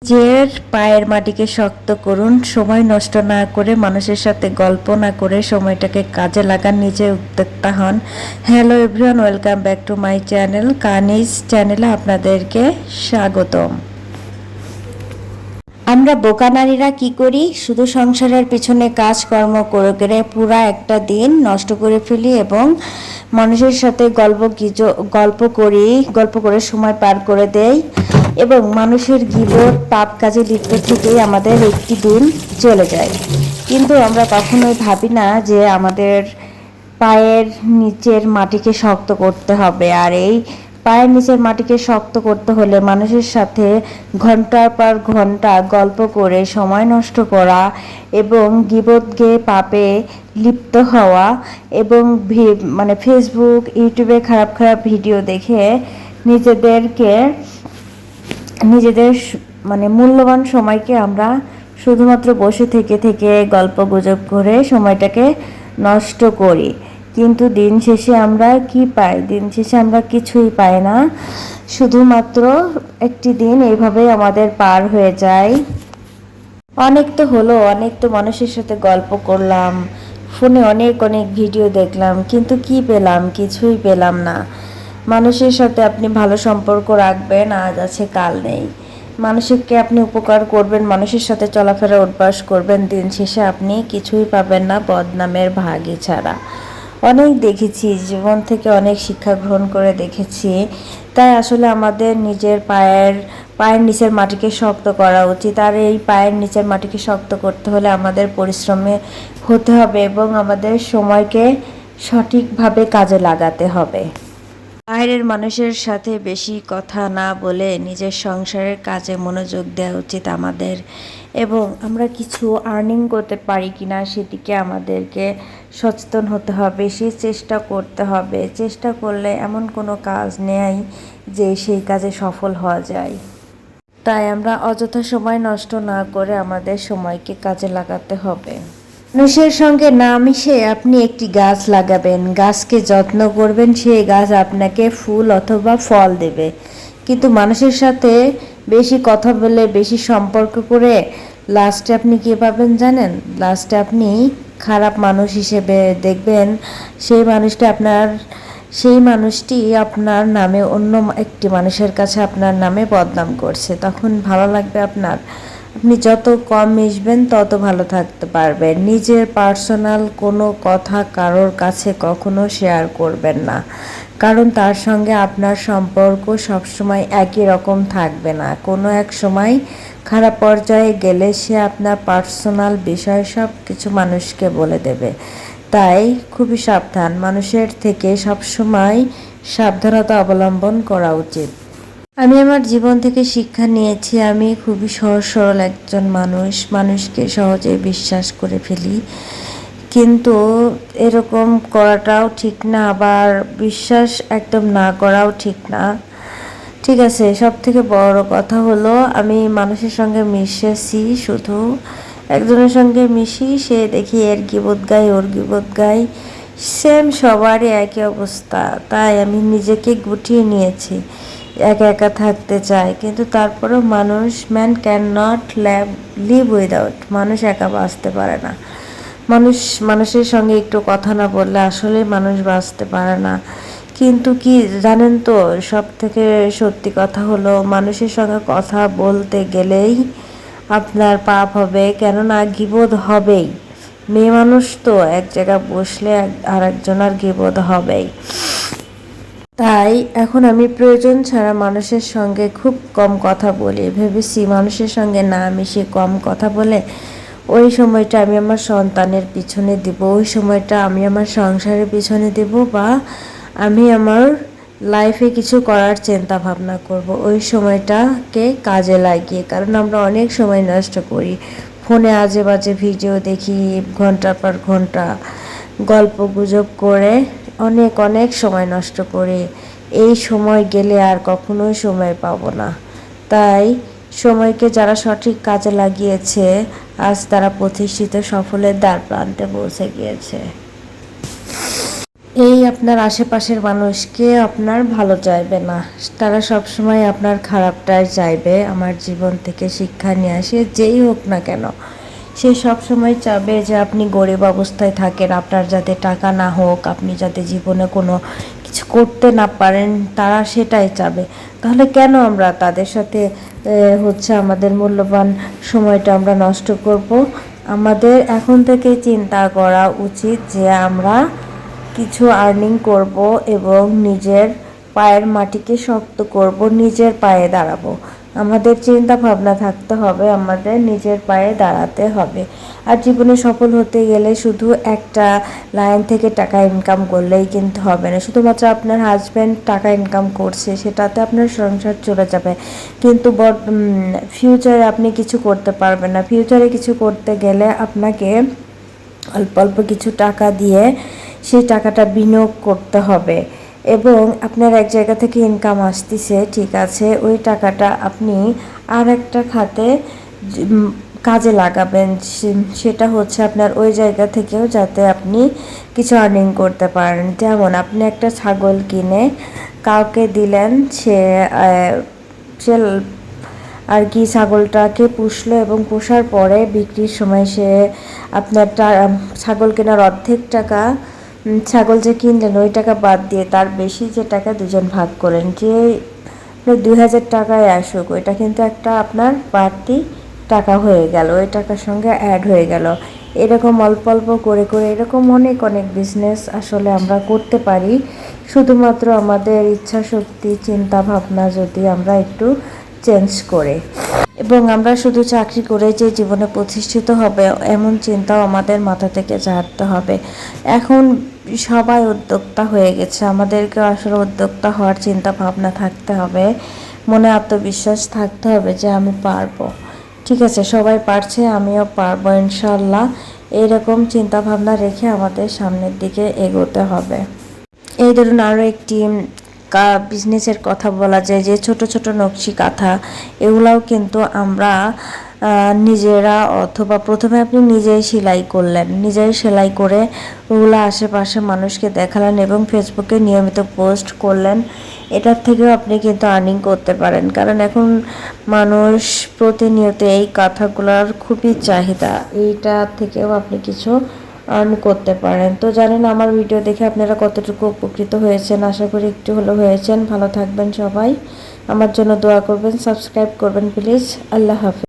নিজের পায়ের মাটিকে শক্ত করুন, সময় নষ্ট না করে, মানুষের সাথে গল্প না করে সময়টাকে কাজে লাগান, নিজে উদ্যোক্তা হন। Hello everyone, welcome back to my channel Kaniz চ্যানেলে আপনাদেরকে স্বাগতম। আমরা বোকা নারীরা কি করি? শুধু সংসারের পিছনে কাজকর্ম করে করে পুরা একটা দিন নষ্ট করে ফেলি এবং মানুষের সাথে গল্প করে সময় পার করে দেই এবং মানুষের গীবত পাপ কাজে লিপ্ত থেকেই আমাদের একটি দিন চলে যায়। কিন্তু আমরা কখনোই ভাবি না যে আমাদের পায়ের নিচের মাটিকে শক্ত করতে হবে। আর এই পায়ের নিচের মাটিকে শক্ত করতে হলে মানুষের সাথে ঘন্টার পর ঘন্টা গল্প করে সময় নষ্ট করা এবং গীবত গেয়ে পাপে লিপ্ত হওয়া এবং ফেসবুক ইউটিউবে খারাপ খারাপ ভিডিও দেখে নিজেদের মূল্যবান সময়কে আমরা শুধুমাত্র বসে থেকে গল্প গুজব করে সময়টাকে নষ্ট করি। কিন্তু দিন শেষে আমরা কি পাই? দিন শেষে আমরা কিছুই পাই না, শুধুমাত্র একটি দিন এইভাবে আমাদের পার হয়ে যায়। অনেক তো হলো, অনেক তো মানুষের সাথে গল্প করলাম, ফোনে অনেক ভিডিও দেখলাম, কিন্তু কি পেলাম? কিছুই পেলাম না। মানুষের সাথে আপনি ভালো সম্পর্ক রাখবেন, আজ আছে কাল নেই। মানুষকে আপনি উপকার করবেন, মানুষের সাথে চলাফেরা অভ্যাস করবেন, দিন শেষে আপনি কিছুই পাবেন না বদনামের ভাগই ছাড়া। অনেক দেখেছি, জীবন থেকে অনেক শিক্ষা গ্রহণ করে দেখেছি। তাই আসলে আমাদের নিজের পায়ের নিচের মাটিকে শক্ত করা উচিত। আর এই পায়ের নিচের মাটিকে শক্ত করতে হলে আমাদের পরিশ্রমে হতে হবে এবং আমাদের সময়কে সঠিকভাবে কাজে লাগাতে হবে। বাইরের মানুষের সাথে বেশি কথা না বলে নিজের সংসারের কাজে মনোযোগ দেওয়া উচিত আমাদের, এবং আমরা কিছু আর্নিং করতে পারি কিনা সেদিকে আমাদেরকে সচেতন হতে হবে, সেই চেষ্টা করতে হবে। চেষ্টা করলে এমন কোনো কাজ নেই যে সেই কাজে সফল হওয়া যায়। তাই আমরা অযথা সময় নষ্ট না করে আমাদের সময়কে কাজে লাগাতে হবে। মানুষের সঙ্গে না মিশে আপনি একটি গাছ লাগাবেন, গাছকে যত্ন করবেন, সেই গাছ আপনাকে ফুল অথবা ফল দেবে। কিন্তু মানুষের সাথে বেশি কথা বলে, বেশি সম্পর্ক করে লাস্টে আপনি কী পাবেন জানেন? লাস্টে আপনি খারাপ মানুষ হিসেবে দেখবেন সেই মানুষটি আপনার নামে অন্য একটি মানুষের কাছে আপনার নামে বদনাম করছে। তখন ভালো লাগবে আপনার? আপনি যত কম মিশবেন তত ভালো থাকতে পারবেন। নিজের পার্সোনাল কোনো কথা কারোর কাছে কখনো শেয়ার করবেন না, কারণ তার সঙ্গে আপনার সম্পর্ক সবসময় একই রকম থাকবে না। কোনো এক সময় খারাপ পর্যায়ে গেলে সে আপনার পার্সোনাল বিষয় সব কিছু মানুষকে বলে দেবে। তাই খুবই সাবধান, মানুষের থেকে সবসময় সাবধানতা অবলম্বন করা উচিত। আমি আমার জীবন থেকে শিক্ষা নিয়েছি, আমি খুবই সহজ সরল একজন মানুষকে সহজে বিশ্বাস করে ফেলি। কিন্তু এরকম করাটাও ঠিক না, আবার বিশ্বাস একদম না করাও ঠিক না। ঠিক আছে, সব থেকে বড় কথা হলো আমি মানুষের সঙ্গে মিশেছি, শুধু একজনের সঙ্গে মিশি, সে দেখি এর গীবত গাই, ওর গীবত গাই, সেম সবারই একই অবস্থা। তাই আমি নিজেকে গুটিয়ে নিয়েছি, একা একা থাকতে চাই। কিন্তু তারপরেও man can not live without, মানুষ একা বাঁচতে পারে না। মানুষের সঙ্গে একটু কথা না বললে আসলে মানুষ বাঁচতে পারে না। কিন্তু কি জানেন তো, সব থেকে সত্যি কথা হলো মানুষের সঙ্গে কথা বলতে গেলেই আপনার পাপ হবে, কেননা গীবত হবেই। মেয়ে মানুষ তো এক জায়গায় বসলে আর একজনের গীবত হবেই। তাই এখন আমি প্রয়োজন ছাড়া মানুষের সঙ্গে খুব কম কথা বলি। ভেবেছি মানুষের সঙ্গে না মিশে কম কথা বলে ওই সময়টা আমি আমার সন্তানের পিছনে দেব, ওই সময়টা আমি আমার সংসারের পিছনে দেব, বা আমি আমার লাইফে কিছু করার চিন্তা ভাবনা করব ওই সময়টাকে কাজে লাগিয়ে। কারণ আমরা অনেক সময় নষ্ট করি, ফোনে আজে বাজে ভিডিও দেখি, ঘন্টার পর ঘন্টা গল্প গুজব করে অনেক সময় নষ্ট করি। এই সময় গেলে আর কখনোই সময় পাবো না। তাই সময়কে যারা সঠিক কাজে লাগিয়েছে, আজ তারা প্রতিষ্ঠিত সফলের দ্বার প্রান্তে পৌঁছে গিয়েছে। এই আপনার আশেপাশের মানুষকে আপনার ভালো চাইবে না, তারা সবসময় আপনার খারাপটাই চাইবে। আমার জীবন থেকে শিক্ষা নিয়ে আসে যেই হোক না কেন, সে সবসময় চাবে যে আপনি গরিব অবস্থায় থাকেন, আপনার যাতে টাকা না হোক, আপনি যাতে জীবনে কোনো কিছু করতে না পারেন, তারা সেটাই চাবে। তাহলে কেন আমরা তাদের সাথে আমাদের মূল্যবান সময়টা আমরা নষ্ট করব? আমাদের এখন থেকে চিন্তা করা উচিত যে আমরা কিছু আর্নিং করব এবং নিজের পায়ের মাটিকে শক্ত করব, নিজের পায়ে দাঁড়াবো। আমাদের চিন্তা ভাবনা থাকতে হবে, আমাদের নিজের পায়ে দাঁড়াতে হবে। আর জীবনে সফল হতে গেলে শুধু একটা লাইন থেকে টাকা ইনকাম করলেই কিন্তু হবে না। শুধুমাত্র আপনার হাজব্যান্ড টাকা ইনকাম করছে সেটাতে আপনার সংসার চলে যাবে, কিন্তু ফিউচারে আপনি কিছু করতে পারবেন না। ফিউচারে কিছু করতে গেলে আপনাকে অল্প অল্প কিছু টাকা দিয়ে সেই টাকাটা বিনিয়োগ করতে হবে, এবং আপনার এক জায়গা থেকে ইনকাম আসতেছে, ঠিক আছে, ওই টাকাটা আপনি আর একটা খাতে কাজে লাগাবেন। সেটা হচ্ছে আপনার ওই জায়গা থেকেও যাতে আপনি কিছু আর্নিং করতে পারেন। যেমন আপনি একটা ছাগল কিনে কাউকে দিলেন, সে সে আর কি ছাগলটাকে পুষলো এবং পোষার পরে বিক্রির সময় সে আপনার ছাগল কেনার অর্ধেক টাকা, ছাগল যে কিনলেন ওই টাকা বাদ দিয়ে তার বেশি যে টাকা দুজন ভাগ করেন, যে 2,000 টাকায় আসুক, ওইটা কিন্তু একটা আপনার বাড়তি টাকা হয়ে গেল, ওই টাকার সঙ্গে অ্যাড হয়ে গেল। এরকম অল্প অল্প করে করে এরকম অনেক অনেক বিজনেস আসলে আমরা করতে পারি, শুধুমাত্র আমাদের ইচ্ছা শক্তি, চিন্তা ভাবনা যদি আমরা একটু চেঞ্জ করে। এবং আমরা শুধু চাকরি করে যে জীবনে প্রতিষ্ঠিত হবে এমন চিন্তাও আমাদের মাথা থেকে ঝাড়তে হবে। এখন সবাই উদ্যোক্তা হয়ে গেছে, আমাদেরকে আসলে উদ্যোক্তা হওয়ার চিন্তা ভাবনা থাকতে হবে, মনে আত্মবিশ্বাস থাকতে হবে যে আমি পারবো। ঠিক আছে, সবাই পারছে, আমিও পারবো ইনশাল্লাহ। এইরকম চিন্তা ভাবনা রেখে আমাদের সামনের দিকে এগোতে হবে। এই ধরুন আরও একটি বিজনেসের কথা বলা যায়, যে ছোট ছোট নকশি কাঁথা, এগুলাও কিন্তু আমরা নিজেরা, অথবা প্রথমে আপনি নিজেই সেলাই করলেন, নিজেই সেলাই করে ওগুলো আশেপাশে মানুষকে দেখালেন এবং ফেসবুকে নিয়মিত পোস্ট করলেন। এটার থেকেও আপনি কিন্তু আর্নিং করতে পারেন, কারণ এখন মানুষ প্রতিনিয়ত এই কাঁথাগুলোর খুবই চাহিদা, এইটা থেকেও আপনি কিছু আর্ন করতে পারেন। তো জানেন আমার ভিডিও দেখে আপনারা কতটুকু উপকৃত হয়েছেন, আশা করি একটু হলেও হয়েছেন। ভালো থাকবেন সবাই, আমার জন্য দোয়া করবেন, সাবস্ক্রাইব করবেন প্লিজ। আল্লাহ হাফেজ।